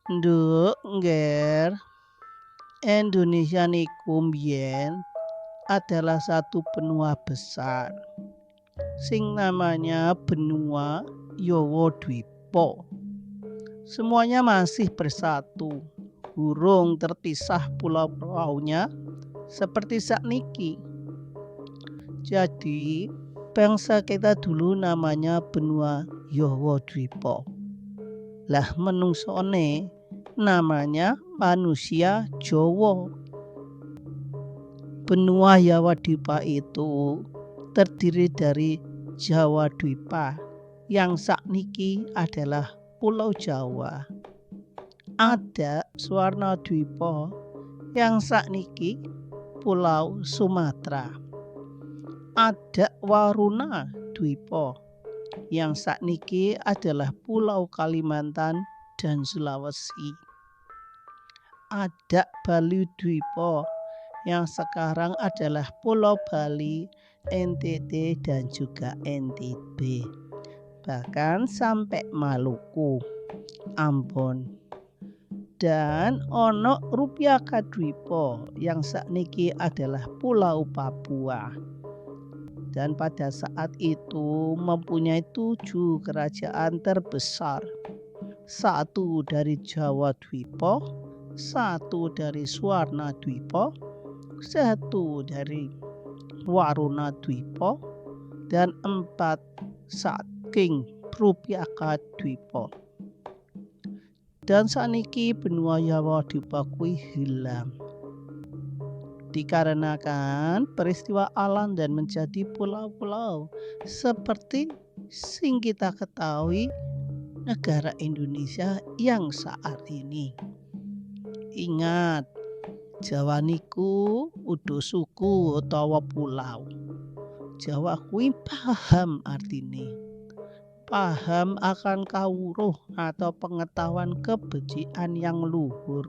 Nduk, Ngger, Indonesia niku mbiyen adalah satu benua besar sing namanya benua Yawa Dwipa. Semuanya masih bersatu, burung terpisah pulau-pulaunya seperti sakniki. Jadi bangsa kita dulu namanya benua Yawa Dwipa. Lah menungsone namanya manusia Jawa. Benua Yawa Dwipa itu terdiri dari Jawa Dwipa yang sakniki adalah Pulau Jawa. Ada Swarna Dwipa yang sakniki Pulau Sumatera. Ada Waruna Dwipa yang sakniki adalah Pulau Kalimantan dan Sulawesi. Ada Bali Dwipa yang sekarang adalah Pulau Bali, NTT dan juga NTB. Bahkan sampai Maluku, Ambon. Dan ono Rupiaka Dwipa yang sakniki adalah Pulau Papua. Dan pada saat itu mempunyai 7 kerajaan terbesar. 1 dari Jawa Dwipa, 1 dari Swarna Dwipa, 1 dari Waruna Dwipa, dan 4 saking Rupiaka Dwipa. Dan saniki benua Yawa Dwipa kuwi hilang dikarenakan peristiwa alam dan menjadi pulau-pulau seperti sing kita ketahui negara Indonesia yang saat ini. Ingat, Jawa niku udo suku utawa pulau. Jawa kuwi paham artine. Paham akan kawruh atau pengetahuan kebajikan yang luhur.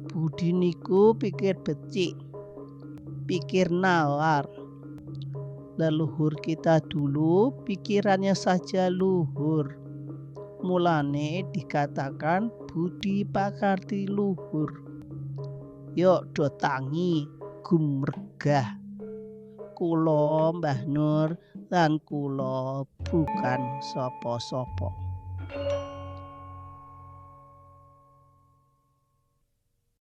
Budi niku pikir becik, pikir nalar. Leluhur kita dulu pikirannya saja luhur. Mulane dikatakan budi pakarti luhur. Yuk do tangi gumregah. Kula Mbah Nur lan kula bukan sapa-sapa.